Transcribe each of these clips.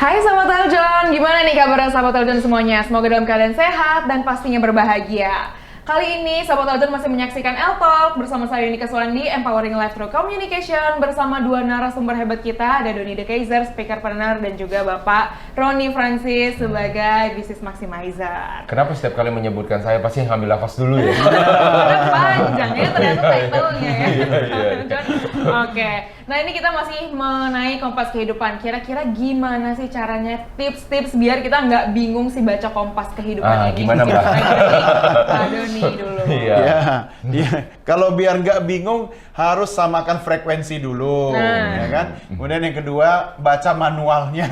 Hai Sahabat Eljon, gimana nih kabar Sahabat Eljon semuanya? Semoga dalam keadaan sehat dan pastinya berbahagia. Kali ini Sahabat Eljon masih menyaksikan L-Talk bersama saya Yunika Suwandi, Empowering Life Through Communication, bersama dua narasumber hebat kita, ada Doni De Keizer, speakerpreneur, dan juga Bapak Roni Francis sebagai Business Maximizer. Kenapa setiap kali menyebutkan saya pasti ngambil nafas dulu ya? Karena panjang ya ternyata title-nya ya. Iya. Oke, nah ini kita masih mengenai Kompas Kehidupan. Kira-kira gimana sih caranya, tips-tips biar kita nggak bingung sih baca Kompas Kehidupan ini? Gimana Mbak? Aduh nih dulu. Iya. Ya. Kalau biar nggak bingung harus samakan frekuensi dulu, ya kan? Kemudian yang kedua baca manualnya.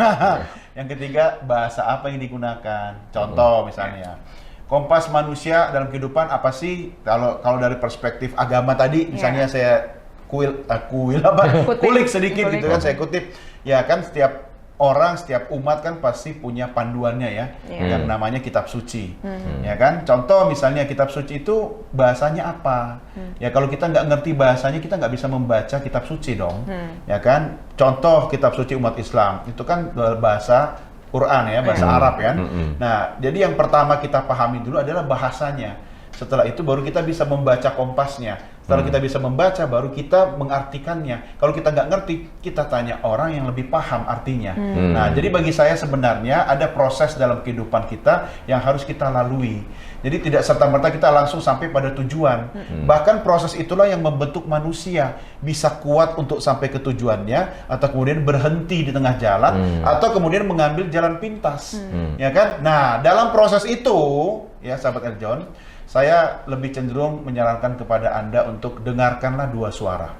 Yang ketiga bahasa apa yang digunakan. Contoh misalnya. Kompas manusia dalam kehidupan apa sih? Kalau dari perspektif agama tadi, misalnya saya kulik sedikit gitu kan, saya kutip. Ya kan setiap orang, setiap umat kan pasti punya panduannya ya, yang namanya kitab suci, ya kan? Contoh misalnya kitab suci itu bahasanya apa? Ya kalau kita nggak ngerti bahasanya, kita nggak bisa membaca kitab suci dong, ya kan? Contoh kitab suci umat Islam itu kan bahasa Quran ya, bahasa Arab kan? Nah, jadi yang pertama kita pahami dulu adalah bahasanya. Setelah itu baru kita bisa membaca kompasnya. Setelah kita bisa membaca, baru kita mengartikannya. Kalau kita nggak ngerti, kita tanya orang yang lebih paham artinya. Nah, jadi bagi saya sebenarnya ada proses dalam kehidupan kita yang harus kita lalui. Jadi tidak serta-merta kita langsung sampai pada tujuan. Bahkan proses itulah yang membentuk manusia. Bisa kuat untuk sampai ke tujuannya, atau kemudian berhenti di tengah jalan, atau kemudian mengambil jalan pintas. Ya kan? Nah, dalam proses itu, ya sahabat Eljon, saya lebih cenderung menyarankan kepada Anda untuk dengarkanlah dua suara.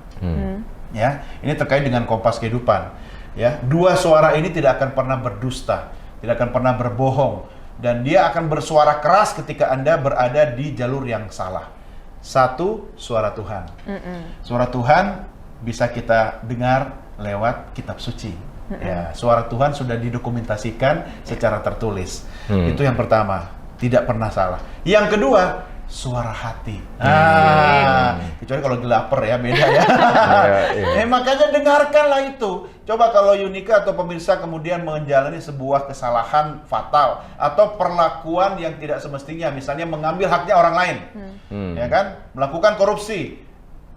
Ya, ini terkait dengan Kompas Kehidupan. Ya, dua suara ini tidak akan pernah berdusta, tidak akan pernah berbohong, dan dia akan bersuara keras ketika Anda berada di jalur yang salah. Satu, suara Tuhan. Suara Tuhan bisa kita dengar lewat kitab suci. Ya, suara Tuhan sudah didokumentasikan secara tertulis. Itu yang pertama. Tidak pernah salah. Yang kedua, suara hati. Kecuali kalau lapar ya, beda ya. Makanya dengarkanlah itu. Coba kalau Yunika atau pemirsa kemudian menjalani sebuah kesalahan fatal atau perlakuan yang tidak semestinya, misalnya mengambil haknya orang lain, ya kan, melakukan korupsi.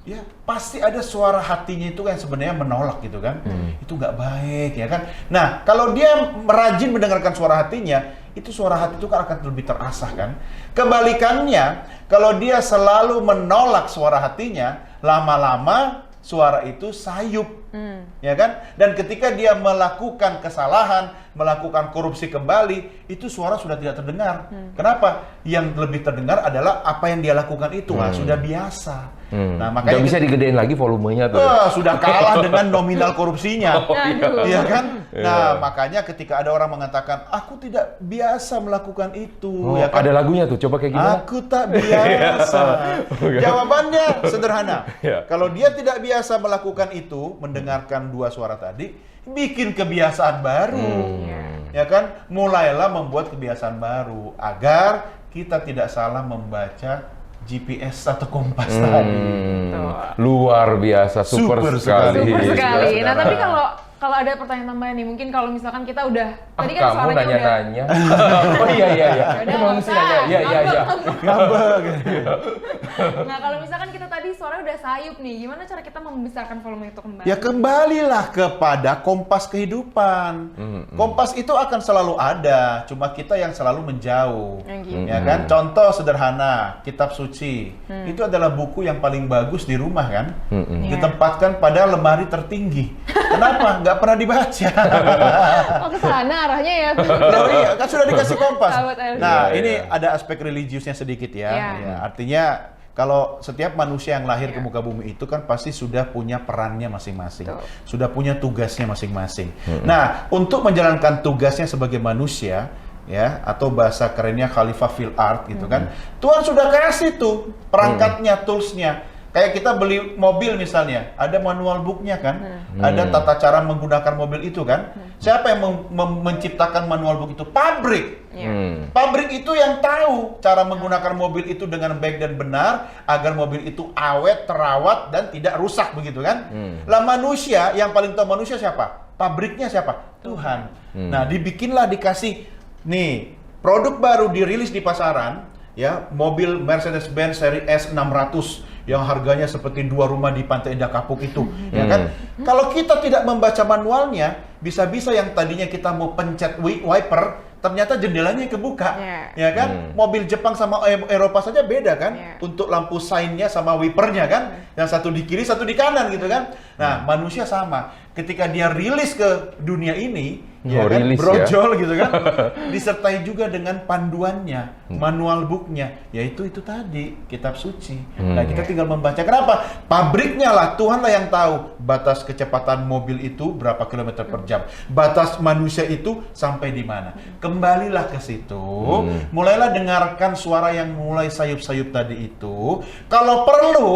Ya pasti ada suara hatinya itu yang sebenarnya menolak gitu kan, itu nggak baik ya kan. Nah kalau dia rajin mendengarkan suara hatinya, itu suara hati itu kan akan lebih terasah kan. Kebalikannya, kalau dia selalu menolak suara hatinya, lama-lama suara itu sayup, ya kan. Dan ketika dia melakukan kesalahan, melakukan korupsi kembali, itu suara sudah tidak terdengar. Kenapa? Yang lebih terdengar adalah apa yang dia lakukan itu, sudah biasa. Nah, makanya nggak bisa digedein lagi volumenya tuh. Sudah kalah dengan nominal korupsinya, iya kan? Nah, Iya. makanya ketika ada orang mengatakan, aku tidak biasa melakukan itu, ya kan? Ada lagunya tuh, coba kayak gimana? Aku tak biasa. Jawabannya sederhana. Kalau dia tidak biasa melakukan itu, mendengarkan dua suara tadi, bikin kebiasaan baru, ya kan? Mulailah membuat kebiasaan baru agar kita tidak salah membaca GPS atau kompas tadi. Luar biasa, super sekali. Super sekali. Nah, tapi kalau ada pertanyaan tambahan nih, mungkin kalau misalkan kita udah tadi kan Kamu suaranya nanya-nanya. Oh iya. Udah, Emang mesti nanya. Iya. Ngambek. Nah, kalau misalkan kita tadi suara udah sayup nih, gimana cara kita membesarkan volume itu kembali? Ya kembalilah kepada kompas kehidupan. Kompas itu akan selalu ada, cuma kita yang selalu menjauh. Ya kan? Contoh sederhana, kitab suci. Itu adalah buku yang paling bagus di rumah kan? Ditempatkan pada lemari tertinggi. Kenapa? Nggak pernah dibaca. Oh, ke sana arahnya ya. Iya, kan sudah dikasih kompas. Sahabat Eljon. Nah, ini ada aspek religiusnya sedikit ya. Iya. Ya, artinya kalau setiap manusia yang lahir ke muka bumi itu kan pasti sudah punya perannya masing-masing. Sudah punya tugasnya masing-masing. Nah, untuk menjalankan tugasnya sebagai manusia, ya, atau bahasa kerennya Khalifah fil art gitu kan. Tuhan sudah kasih tuh perangkatnya, toolsnya. Kayak kita beli mobil misalnya, ada manual booknya kan, ada tata cara menggunakan mobil itu kan. Siapa yang menciptakan manual book itu? Pabrik. Pabrik itu yang tahu cara menggunakan mobil itu dengan baik dan benar, agar mobil itu awet, terawat, dan tidak rusak begitu kan. Lah manusia, yang paling tahu manusia siapa? Pabriknya siapa? Tuhan. Nah, dikasih nih produk baru dirilis di pasaran, ya, mobil Mercedes-Benz seri S600 yang harganya seperti 2 rumah di Pantai Indah Kapuk itu, ya kan? Kalau kita tidak membaca manualnya, bisa-bisa yang tadinya kita mau pencet wiper, ternyata jendelanya kebuka, ya kan? Mobil Jepang sama Eropa saja beda kan? Untuk lampu sainnya sama wipernya kan? Yang satu di kiri, satu di kanan gitu kan? Nah, manusia sama. Ketika dia rilis ke dunia ini, ya kan? Brojol gitu kan? Disertai juga dengan panduannya, manual booknya, yaitu itu tadi, kitab suci. Nah, kita tinggal membaca. Kenapa? Pabriknya lah, Tuhanlah yang tahu batas kecepatan mobil itu berapa kilometer per jam. Batas manusia itu sampai di mana. Kembalilah ke situ, mulailah dengarkan suara yang mulai sayup-sayup tadi itu. Kalau perlu,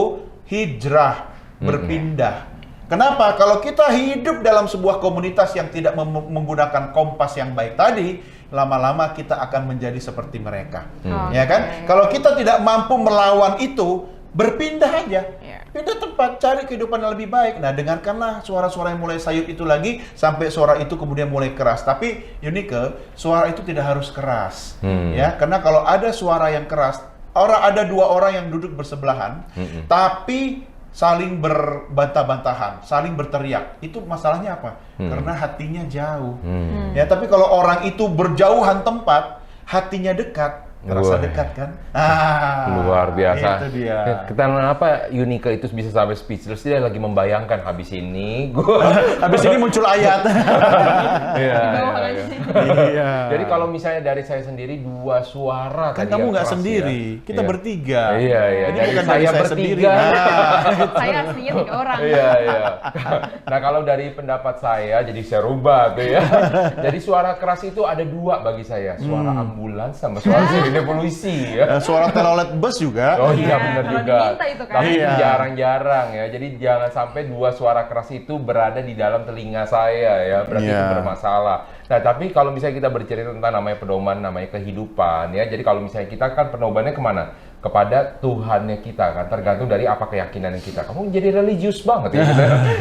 hijrah, berpindah. Kenapa? Kalau kita hidup dalam sebuah komunitas yang tidak menggunakan kompas yang baik tadi, lama-lama kita akan menjadi seperti mereka. Ya kan? Kalau kita tidak mampu melawan itu, berpindah aja. Pindah tempat, cari kehidupan yang lebih baik. Nah, dengarkanlah suara-suara yang mulai sayup itu lagi, sampai suara itu kemudian mulai keras. Tapi, Yunike, suara itu tidak harus keras. Ya, karena kalau ada suara yang keras, ada 2 orang yang duduk bersebelahan, tapi saling berbantah-bantahan, saling berteriak. Itu masalahnya apa? Karena hatinya jauh. Ya, tapi kalau orang itu berjauhan tempat, hatinya dekat, terasa dekat kan? Luar biasa. Itu dia. Kenapa Yunike itu bisa sampai speechless? Dia lagi membayangkan habis ini muncul ayat. Iya. Iya. Jadi kalau misalnya dari saya sendiri 2 suara kan tadi kamu yang nggak keras, sendiri, ya. kita bertiga. Iya. Jadi Dari bukan dari saya sendiri. Saya aslinya 3 orang. Iya. Nah, kalau dari pendapat saya, jadi saya rubah tuh ya. Jadi suara keras itu ada 2 bagi saya, suara ambulans sama suara sirine polisi ya. Suara telolet bus juga. Oh iya, benar juga. Itu kan. Tapi jarang-jarang ya. Jadi jangan sampai 2 suara keras itu berada di dalam telinga saya ya. Berarti itu bermasalah. Nah, tapi kalau misalnya kita bercerita tentang namanya pedoman, namanya kehidupan ya. Jadi kalau misalnya kita kan pedomannya kemana? Kepada Tuhannya kita kan, tergantung dari apa keyakinan kita. Kamu jadi religius banget ya,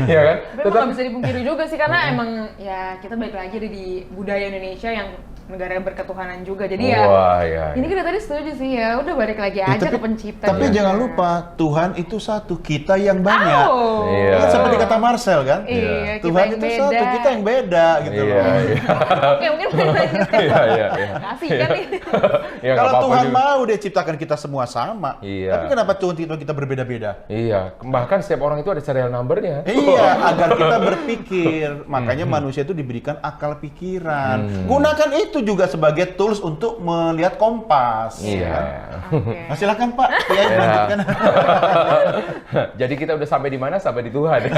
ya kan? Tapi nggak bisa dipungkiri juga sih, karena emang ya kita balik lagi di budaya Indonesia yang negara berketuhanan juga. Jadi ini kita tadi setuju sih ya, udah balik lagi aja ke pencipta. Tapi jangan lupa, Tuhan itu satu, kita yang banyak. Kan seperti kata Marcel kan? Iya, Tuhan itu beda. Satu, kita yang beda gitu loh. Oke, mungkin kasih kan nih. Kalau Tuhan mau dia ciptakan kita semua sama. Iya. Tapi kenapa Tuhan kita berbeda-beda? Iya, bahkan setiap orang itu ada serial numbernya. Iya, agar kita berpikir. Makanya manusia itu diberikan akal pikiran. Gunakan itu juga sebagai tools untuk melihat kompas. Iya. Nah, silakan Pak, ya, lanjutkan. Jadi kita udah sampai di mana? Sampai di Tuhan.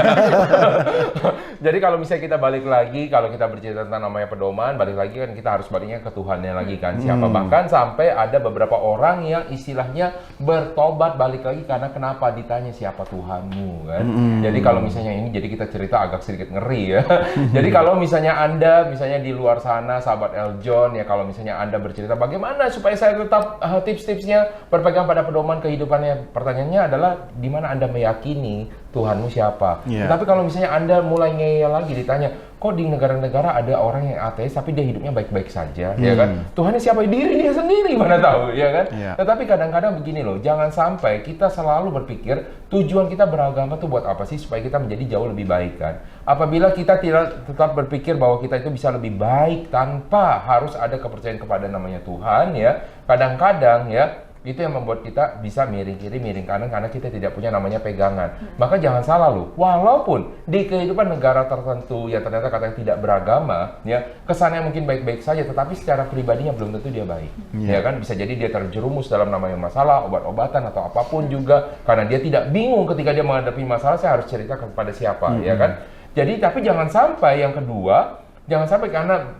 Jadi kalau misalnya kita balik lagi, kalau kita bercerita tentang namanya pedoman, balik lagi kan kita harus baliknya ke Tuhannya lagi kan. Siapa? Bahkan sampai ada beberapa orang yang istilahnya bertobat balik lagi karena kenapa? Ditanya siapa Tuhanmu kan. Jadi kalau misalnya ini, jadi kita cerita agak sedikit ngeri ya. Jadi kalau misalnya Anda, misalnya di luar sana, sahabat Eljon, ya kalau misalnya Anda bercerita bagaimana supaya saya tetap tips-tipsnya berpegang pada pedoman kehidupannya. Pertanyaannya adalah di mana Anda meyakini Tuhanmu siapa. Tapi kalau misalnya Anda mulai ngeyel lagi ditanya, kok di negara-negara ada orang yang ateis tapi dia hidupnya baik-baik saja, ya kan? Tuhannya siapa? Diri dia sendiri, mana tahu, ya kan? Tetapi kadang-kadang begini loh, jangan sampai kita selalu berpikir tujuan kita beragama tuh buat apa sih? Supaya kita menjadi jauh lebih baik kan? Apabila kita tidak tetap berpikir bahwa kita itu bisa lebih baik tanpa harus ada kepercayaan kepada namanya Tuhan, ya, kadang-kadang ya itu yang membuat kita bisa miring kiri, miring kanan karena kita tidak punya namanya pegangan. Maka jangan salah loh, walaupun di kehidupan negara tertentu yang ternyata katanya tidak beragama, ya kesannya mungkin baik-baik saja, tetapi secara pribadinya belum tentu dia baik. Ya kan, bisa jadi dia terjerumus dalam namanya masalah, obat-obatan atau apapun juga, karena dia tidak bingung ketika dia menghadapi masalah, saya harus cerita kepada siapa, ya kan? Jadi tapi jangan sampai yang kedua, jangan sampai karena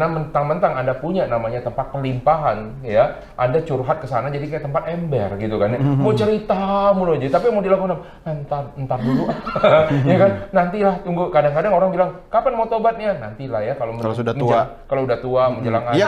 mentang-mentang Anda punya namanya tempat kelimpahan, ya, Anda curhat ke sana jadi kayak tempat ember gitu kan, ya. Mau cerita mulu aja, tapi mau dilakukan entar dulu, ya kan, nantilah, tunggu. Kadang-kadang orang bilang, kapan mau tobatnya? Nantilah ya, kalau sudah tua. Kalau udah tua menjelang Iya,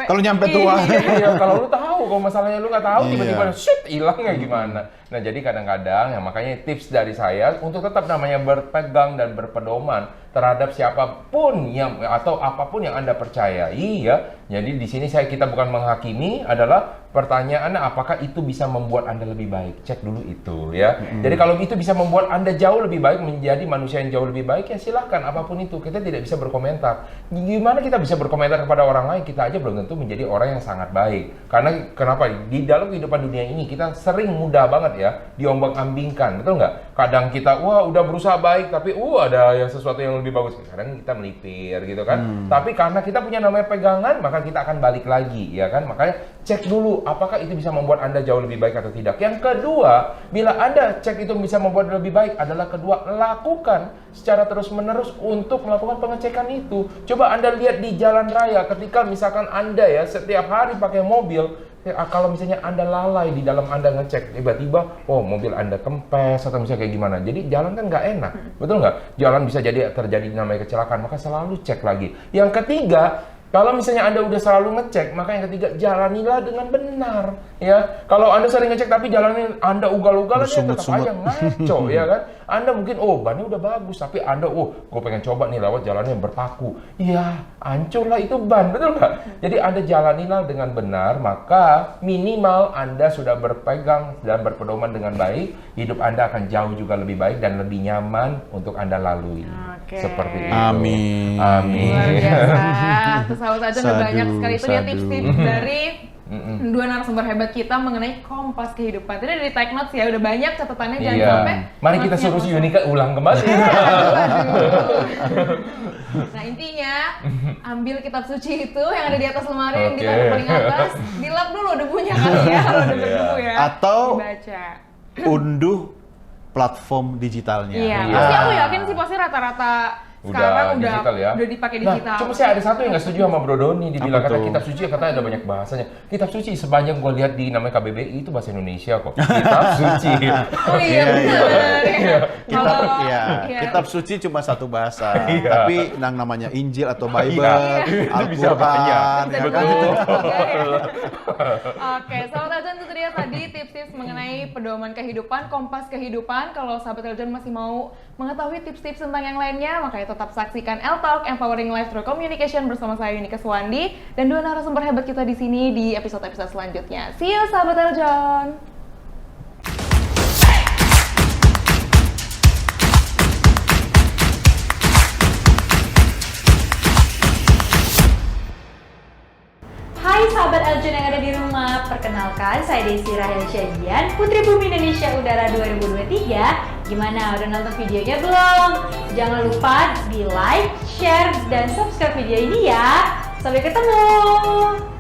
kalau nyampe tua. Iya, kalau lu tahu, kalau masalahnya lu nggak tahu, tiba-tiba shoot hilangnya gimana? Nah, jadi kadang-kadang ya makanya tips dari saya untuk tetap namanya berpegang dan berpedoman terhadap siapapun yang atau apapun yang Anda percayai ya. Jadi di sini kita bukan menghakimi, adalah pertanyaannya apakah itu bisa membuat Anda lebih baik. Cek dulu itu ya. Jadi kalau itu bisa membuat Anda jauh lebih baik, menjadi manusia yang jauh lebih baik, ya silahkan apapun itu. Kita tidak bisa berkomentar. Gimana kita bisa berkomentar kepada orang lain? Kita aja belum tentu menjadi orang yang sangat baik. Karena kenapa? Di dalam kehidupan dunia ini kita sering mudah banget ya diombang-ambingkan, betul nggak? Kadang kita wah udah berusaha baik tapi ada yang sesuatu yang lebih bagus. Kadang kita melipir gitu kan. Tapi karena kita punya namanya pegangan, maka kita akan balik lagi ya kan. Makanya cek dulu apakah itu bisa membuat Anda jauh lebih baik atau tidak. Yang kedua, bila Anda cek itu bisa membuat lebih baik, adalah kedua, lakukan secara terus-menerus untuk melakukan pengecekan itu. Coba Anda lihat di jalan raya ketika misalkan Anda ya setiap hari pakai mobil, kalau misalnya Anda lalai di dalam Anda ngecek, tiba-tiba mobil Anda kempes atau misalnya kayak gimana, jadi jalan kan nggak enak, betul nggak? Jalan bisa jadi terjadi namanya kecelakaan, maka selalu cek lagi. Yang ketiga, kalau misalnya Anda udah selalu ngecek, maka yang ketiga, jalanilah dengan benar, ya. Kalau Anda sering ngecek tapi jalanin Anda ugal-ugalan, ya tetap aja ngaco, ya kan. Anda mungkin, bannya udah bagus, tapi Anda, gue pengen coba nih lewat jalannya yang berpaku. Ya, hancurlah itu ban, betul nggak? Jadi Anda jalanilah dengan benar, maka minimal Anda sudah berpegang dan berpedoman dengan baik, hidup Anda akan jauh juga lebih baik dan lebih nyaman untuk Anda lalui. Seperti itu. Amin. Amin. Luar biasa. Sahabat Ajon, udah banyak sekali itu dia tips-tips dari dua narasumber hebat kita mengenai kompas kehidupan. Tadi dari take notes ya, udah banyak catatannya, jangan sampai. Mari kita suruh si Yunika ulang kembali. Nah intinya, ambil kitab suci itu yang ada di atas lemari, yang di paling atas, dilap dulu debunya kali ya, kalau udah berdebu ya. Atau dibaca. Unduh platform digitalnya. Iya, pasti aku yakin sih pasti rata-rata sekarang digital ya. udah dipakai digital. Cuma saya ada satu yang nggak setuju sama Bro Doni, dibilang Apa kata tuh? kitab suci, katanya ada banyak bahasanya. Kitab suci sebanyak gue lihat di namanya KBBI itu bahasa Indonesia kok. Kitab suci. Oh iya benar. Kitab suci cuma satu bahasa. Iya. Tapi yang namanya Injil atau Bible, itu bisa banyak. Al-Quran, ya Bisa kan? juga. Oke, sahabat Eljon, itu dia tadi tips-tips mengenai pedoman kehidupan, kompas kehidupan. Kalau sahabat Eljon masih mau mengetahui tips-tips tentang yang lainnya, makanya tetap saksikan L-Talk Empowering Life Through Communication bersama saya Yunika Suwandi dan dua narasumber hebat kita di sini di episode-episode selanjutnya. See you sahabat Eljon. Hai sahabat Eljon yang ada di rumah, perkenalkan saya Desi Rahel Syagian, Putri Bumi Indonesia Udara 2023. Gimana, udah nonton videonya belum? Jangan lupa di like, share, dan subscribe video ini ya. Sampai ketemu!